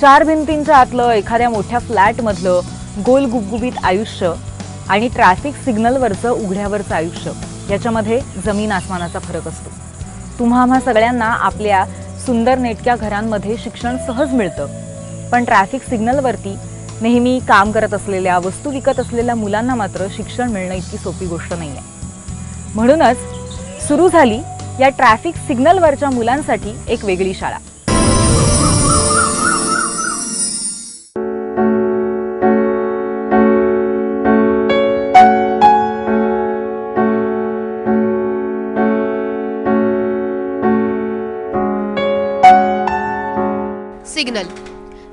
चार भिंतींच्या आतलं एखाद्या मोठ्या फ्लॅटमधलं गोल गुबगुबीत आयुष्य आणि ट्रॅफिक सिग्नलवरचं उघड्यावरचं आयुष्य याच्यामध्ये जमीन आसमानाचा फरक असतो। तुम्हा सगळ्यांना आपल्या सुंदर नेटक्या घरांमध्ये शिक्षण सहज मिळतं, पण ट्रॅफिक सिग्नलवरती नेहमी काम करत असलेल्या, वस्तू विकत असलेल्या मुलांना मात्र शिक्षण मिळणं इतकी सोपी गोष्ट नाहीये। म्हणूनच सुरू झाली या ट्रॅफिक सिग्नलवरच्या मुलांसाठी एक वेगळी शाळा। सिग्नल,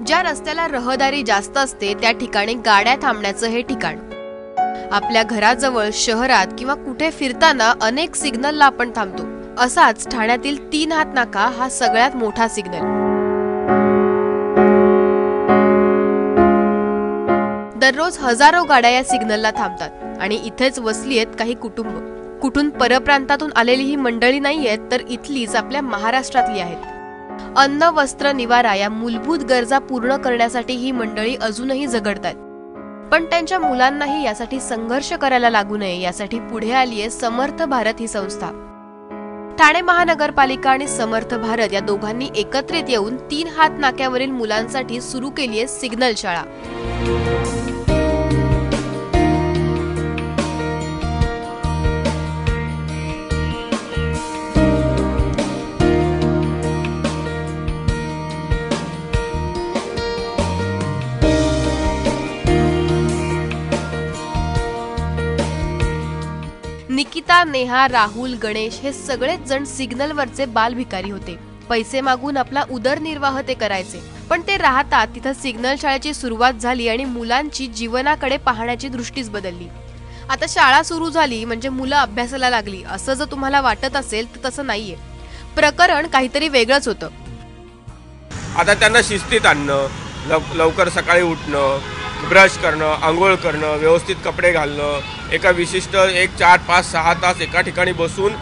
ज्या रस्त्याला रहदारी जास्त असते त्या ठिकाणी गाड्या थांबण्याचं हे ठिकाण। आपल्या घराजवळ, शहरात किंवा कुठे फिरताना अनेक सिग्नलला आपण थांबतो। असाच ठाण्यातील 3 हात नाका हा सगळ्यात मोठा सिग्नल। दररोज हजारो गाड्या या सिग्नलला थांबतात आणि इथेच वसली आहेत काही कुटुंब। कुठून परप्रांतातून आलेली ही मंडळी नाहीयेत, तर इथलीच आपल्या महाराष्ट्रातली आहेत। अन्न, वस्त्र, निवारा या मूलभूत गरजा पूर्ण करण्यासाठी ही मंडळी अजूनही झगडतात, पण त्यांच्या मुलांनाही यासाठी संघर्ष करायला लागू नये यासाठी पुढे आली आहे समर्थ भारत ही संस्था। ठाणे महानगरपालिका आणि समर्थ भारत या दोघांनी एकत्रित येऊन 3 हात नाक्यावरील मुलांसाठी सुरू केली आहे सिग्नल शाळा। निकिता, नेहा, राहुल, गणेश हे सगळेच जण सिग्नलवरचे बाल भिकारी होते। पैसे मागून आपला उदरनिर्वाह ते करायचे, पण ते राहता तिथं सिग्नल शाळेची सुरुवात झाली आणि मुलांची जीवनाकडे पाहण्याची दृष्टीच बदलली। आता शाळा सुरू झाली म्हणजे मुलं अभ्यासाला लागली असं जर तुम्हाला वाटत असेल तर तसं नाहीये। प्रकरण काहीतरी वेगळंच होतं। आता त्यांना शिस्तीत आणणं, लवकर सकाळी उठणं, ब्रश करणं, आंघोळ करणं, व्यवस्थित कपडे घालणं, एका विशिष्ट 1, 4, 5, 6 तास एका ठिकाणी बसून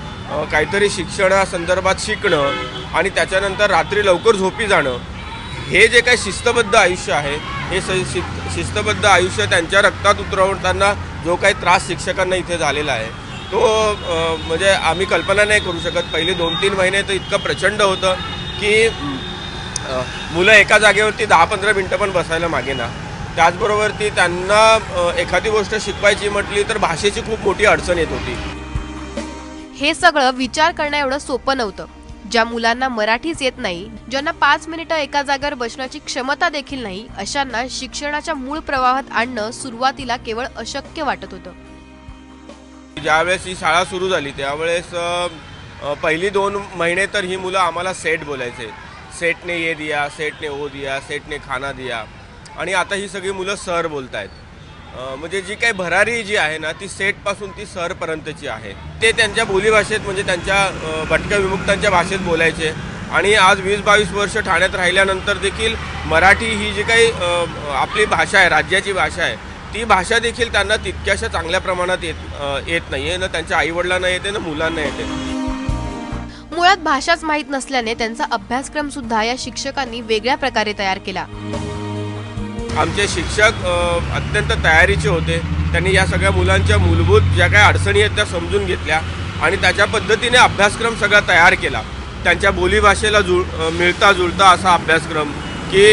काहीतरी शिक्षणासंदर्भात शिकणं आणि त्याच्यानंतर रात्री लवकर झोपी जाणं, हे जे काही शिस्तबद्ध आयुष्य आहे, हे शिस्तबद्ध आयुष्य त्यांच्या रक्तात उतरवताना जो काही त्रास शिक्षकांना इथे झालेला आहे तो म्हणजे आम्ही कल्पना नाही करू शकत। पहिले 2-3 महिने तर इतकं प्रचंड होतं की मुलं एका जागेवरती 10-15 मिनिटं पण बसायला मागे ना। त्याचबरोबर ती त्यांना एखादी गोष्ट शिकवायची म्हटली तर भाषेची खूप मोठी अडचण येत होती। हे सगळं विचार करणं एवढं सोपं नव्हतं। ज्या मुलांना मराठीच येत नाही, ज्यांना 5 मिनिटं एका जागेवर बसण्याची क्षमता देखील नाही, अशांना शिक्षणाच्या मूळ प्रवाहात आणणं सुरुवातीला केवळ अशक्य वाटत होतं। ज्यावेळेस ही शाळा सुरू झाली त्यावेळेस पहिली 2 महिने तर ही मुलं आम्हाला सेट बोलायचे। सेट ने ये दिया, सेट ने वो दिया, सेट ने खाना दिया। आणि आता ही सगळी मुलं सर बोलतायत। म्हणजे जी काही भरारी जी आहे ना ती सेटपासून ती सरपर्यंतची आहे। ते त्यांच्या बोलीभाषेत म्हणजे त्यांच्या भटक्या विमुक्तांच्या भाषेत बोलायचे आणि आज 20-22 वर्ष ठाण्यात राहिल्यानंतर देखील मराठी ही जी काही आपली भाषा आहे, राज्याची भाषा आहे, ती भाषा देखील त्यांना तितक्याशा चांगल्या प्रमाणात येत नाही आहे ना। त्यांच्या आईवडिलांना येते ना मुलांना येते। मुळात भाषाच माहीत नसल्याने त्यांचा अभ्यासक्रम सुद्धा या शिक्षकांनी वेगळ्या प्रकारे तयार केला। आमचे शिक्षक अत्यंत तयारीचे होते। त्यांनी या सगळ्या मुलांच्या मूलभूत ज्या काही अडचणी आहेत त्या समजून घेतल्या आणि त्याच्या पद्धतीने अभ्यासक्रम सगळा तयार केला। त्यांच्या बोलीभाषेला मिळता जुळता असा अभ्यासक्रम की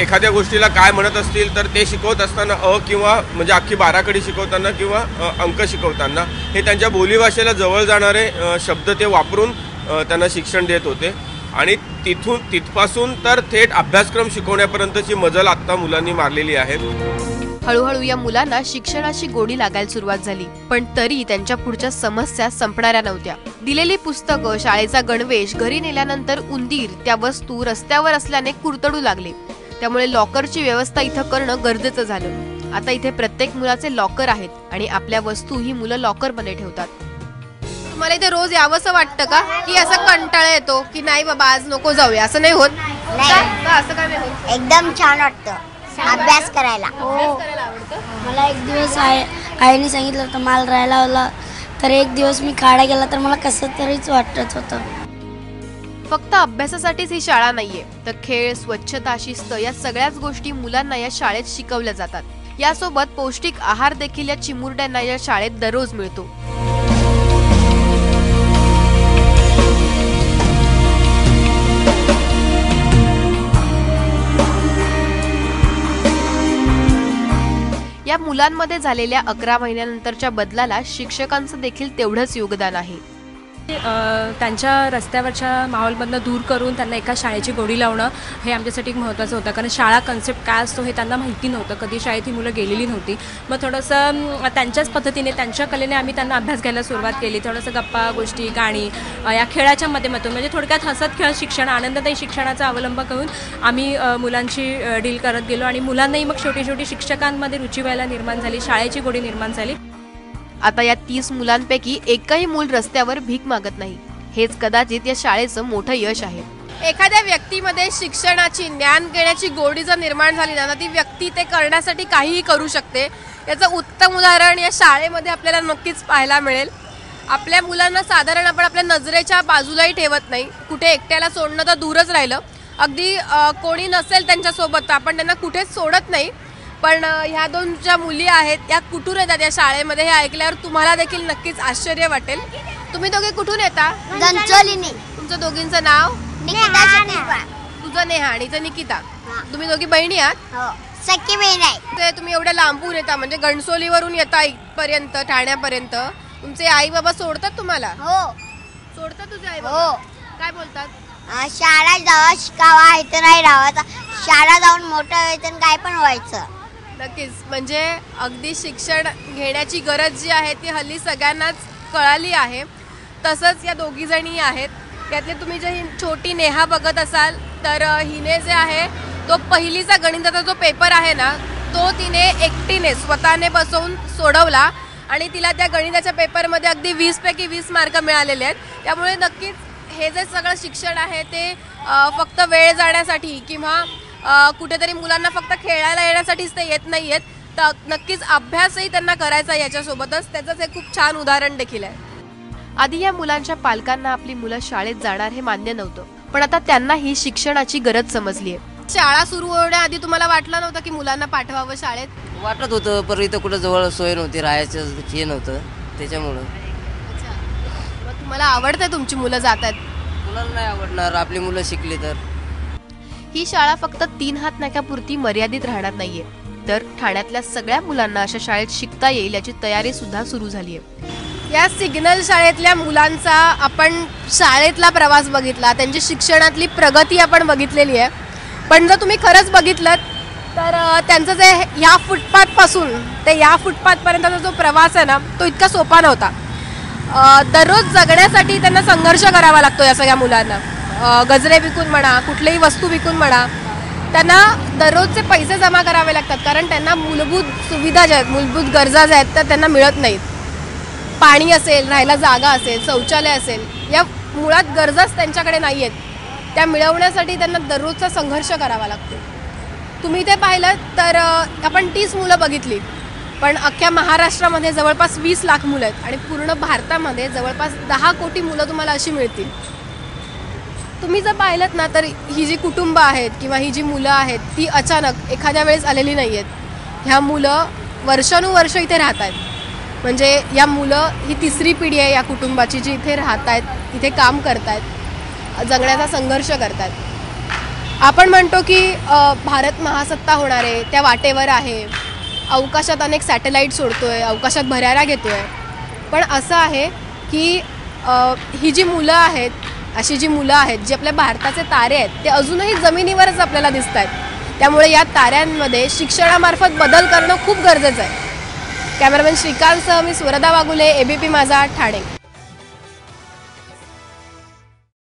एखाद्या गोष्टीला काय म्हणत असतील तर ते शिकवत असताना किंवा म्हणजे अख्खी बाराखडी शिकवताना किंवा अंक शिकवताना हे त्यांच्या बोलीभाषेला जवळ जाणारे शब्द ते वापरून त्यांना शिक्षण देत होते आणि तिथपासून तर थेट अभ्यासक्रम शिकवण्यापर्यंतची मजल आता मुलांनी मारलेली आहे। हळूहळू या मुलांना शिक्षणाची गोडी लागायला सुरुवात झाली, पण तरी त्यांच्या पुढच्या समस्या संपणाऱ्या नव्हत्या। दिलेली पुस्तकं, शाळेचा गणवेश, घरी नेल्यानंतर उंदीर त्या वस्तू रस्त्यावर असल्याने कुरतडू लागले। त्यामुळे लॉकरची व्यवस्था इथं करणं गरजेचं झालं। आता इथे प्रत्येक मुलाचे लॉकर आहेत आणि आपल्या वस्तू ही मुलं लॉकरमध्ये ठेवतात। तुम्हाला इथे रोज यावंसं वाटतं का की असं कंटाळा येतो की नाही बाबा आज नको जाऊया, असं नाही होत? असं काय नाही होत? एकदम छान वाटतं अभ्यास करायला। मला एक दिवस आईने सांगितलं होतं मला राहायला, तर एक दिवस मी काढा गेला तर मला कसं तरीच वाटत होतं। फक्त अभ्यासासाठीच ही शाळा नाहीये, तर खेळ, स्वच्छता, शिस्त या सगळ्याच गोष्टी मुलांना या शाळेत शिकवल्या जातात। यासोबत पौष्टिक आहार देखील या चिमुरड्यांना या शाळेत दररोज मिळतो। या मुलांमध्ये झालेल्या 11 महिन्यानंतरच्या बदलाला शिक्षकांचं देखील तेवढंच योगदान आहे। त्यांच्या रस्त्यावरच्या माहोलमधनं दूर करून त्यांना एका शाळेची गोडी लावणं हे आमच्यासाठी एक महत्त्वाचं होतं, कारण शाळा कन्सेप्ट काय असतो हे त्यांना माहिती नव्हतं, कधी शाळेत ही मुलं गेलेली नव्हती। मग थोडंसं त्यांच्याच पद्धतीने, त्यांच्या कलेने आम्ही त्यांना अभ्यास घ्यायला सुरुवात केली। थोडंसं गप्पा गोष्टी, गाणी या खेळाच्या माध्यमातून, म्हणजे थोडक्यात हसत खेळत शिक्षण, आनंददायी शिक्षणाचा अवलंब करून आम्ही मुलांची डील करत गेलो आणि मुलांनाही मग छोटी छोटी शिक्षकांमध्ये रुची व्हायला निर्माण झाली, शाळेची गोडी निर्माण झाली। आता या 30 मुलांपैकी एकही मूल रस्त्यावर भीक मागत नाही, हेच कदाचित या शाळेचं मोठं यश आहे। एखाद्या व्यक्तीमध्ये शिक्षणाची, ज्ञान घेण्याची गोडी जर निर्माण झाली ना, ती व्यक्ती ते करण्यासाठी काहीही करू शकते। याचं उत्तम उदाहरण या शाळेमध्ये आपल्याला नक्कीच पाहायला मिळेल। आपल्या मुलांना साधारण आपण आपल्या नजरेच्या बाजूलाही ठेवत नाही, कुठे एकट्याला सोडणं तर दूरच राहिलं, अगदी कोणी नसेल त्यांच्यासोबत आपण त्यांना कुठेच सोडत नाही। पण ह्या दोन ज्या मुली आहेत त्या कुठून येतात या शाळेमध्ये हे ऐकल्यावर तुम्हाला देखील नक्कीच आश्चर्य वाटेल। तुम्ही दोघे कुठून येता? गंचोलीने। तुमचं दोघींचं नाव? निकिता शनिवा। तुझं नेहा आणि निकिता। तुम्ही दोघी बहिणी आहात? हो, सख्खी बहीण आहे। ते तुम्ही एवढ्या लांबून येता, म्हणजे घणसोलीवरून येता इथपर्यंत, ठाण्यापर्यंत। तुमचे आई बाबा सोडतात तुम्हाला? हो, सोडतात तुझे आई हो। बाबा? काय बोलतात? शाळा जावा, शिकावा, इथं नाही राहायचं, शाळा जाऊन मोठं व्हायचं, काय पण व्हायचं। नक्कीच, म्हणजे अगदी शिक्षण घेण्याची गरज जी आहे ती हल्ली सगळ्यांनाच कळाली आहे। तसंच या दोघी जणी आहेत, त्यातले तुम्ही जे ही छोटी नेहा बघत असाल तर हिने जे आहे तो पहिलीचा गणिताचा जो पेपर आहे ना, तो तिने एकटीने स्वतःने बसवून सोडवला आणि तिला त्या गणिताच्या पेपरमध्ये अगदी 20 पैकी 20 मार्क मिळालेले आहेत। त्यामुळे नक्कीच हे जे सगळं शिक्षण आहे ते फक्त वेळ जाण्यासाठी किंवा कुठेतरी मुलांना फक्त खेळायला येण्यासाठीच ते येत नाही आहेत, तर नक्कीच अभ्यासही त्यांना करायचा याच्यासोबतच। त्याचंच एक खूप छान उदाहरण देखील आहे। आधी या मुलांच्या पालकांना आपली मुलं शाळेत जाणार हे मान्य नव्हतं, पण आता त्यांनाही शिक्षणाची गरज समजली आहे। शाळा सुरू होण्याआधी तुम्हाला वाटलं नव्हतं की मुलांना पाठवावं शाळेत? वाटत होतं, पण इथं कुठं जवळ सोय नव्हती, राहायचं हे नव्हतं, त्याच्यामुळं। मग तुम्हाला आवडतंय तुमची मुलं जात आहेत? मुलांना नाही आवडणार, आपली मुलं शिकली तर। ही शाळा फक्त 3 हात नाक्यापुरती मर्यादित राहणार नाहीये, तर ठाण्यातल्या सगळ्या मुलांना अशा शाळेत शिकता येईल याची तयारी सुद्धा सुरू झाली आहे। या सिग्नल शाळेतल्या मुलांचा आपण शाळेतला प्रवास बघितला, त्यांची शिक्षणातली प्रगती आपण बघितलेली आहे, पण जर तुम्ही खरंच बघितलं तर त्यांचं जे या फुटपाथ पासून ते या फुटपाथ पर्यंतचा जो प्रवास आहे ना, तो इतका सोपा नव्हता। दररोज जगण्यासाठी त्यांना संघर्ष करावा लागतो या सगळ्या मुलांना। गजरे विकून म्हणा, कुठलीही वस्तू विकून म्हणा, त्यांना दररोजचे पैसे जमा करावे लागतात, कारण त्यांना मूलभूत सुविधा ज्या आहेत, मूलभूत गरजा ज्या आहेत त्या त्यांना मिळत नाहीत। पाणी असेल, राहायला जागा असेल, शौचालय असेल, या मुळात गरजाच त्यांच्याकडे नाही आहेत। त्या मिळवण्यासाठी त्यांना दररोजचा संघर्ष करावा लागतो। तुम्ही ते पाहिलं तर आपण 30 मुलं बघितली, पण अख्ख्या महाराष्ट्रामध्ये जवळपास 20 लाख मुलं आहेत आणि पूर्ण भारतामध्ये जवळपास 10 कोटी मुलं तुम्हाला अशी मिळतील। तुम्ही जर पाहिलं ना तर ही जी कुटुंब आहेत किंवा ही जी मुलं आहेत ती अचानक एखाद्या वेळेस आलेली नाही आहेत। ह्या मुलं वर्षानुवर्ष इथे राहत आहेत, म्हणजे या मुलं ही 3री पिढी आहे या कुटुंबाची जी इथे राहत आहेत, इथे काम करत आहेत, जगण्याचा संघर्ष करत आहेत। आपण म्हणतो की भारत महासत्ता होणार आहे, त्या वाटेवर आहे, अवकाशात अनेक सॅटेलाईट सोडतोय, अवकाशात भरायला घेतोय, पण असं आहे की ही जी मुलं आहेत, अशी जी मुलं आहेत जी आपल्या भारताचे तारे आहेत, ते अजूनही जमिनीवरच आपल्याला दिसत आहेत। त्यामुळे या ताऱ्यांमध्ये शिक्षणामार्फत बदल करणं खूप गरजेचं आहे। कॅमेरामॅन श्रीकांतसह मी स्वरदा वागुले, ABP माझा, ठाणे।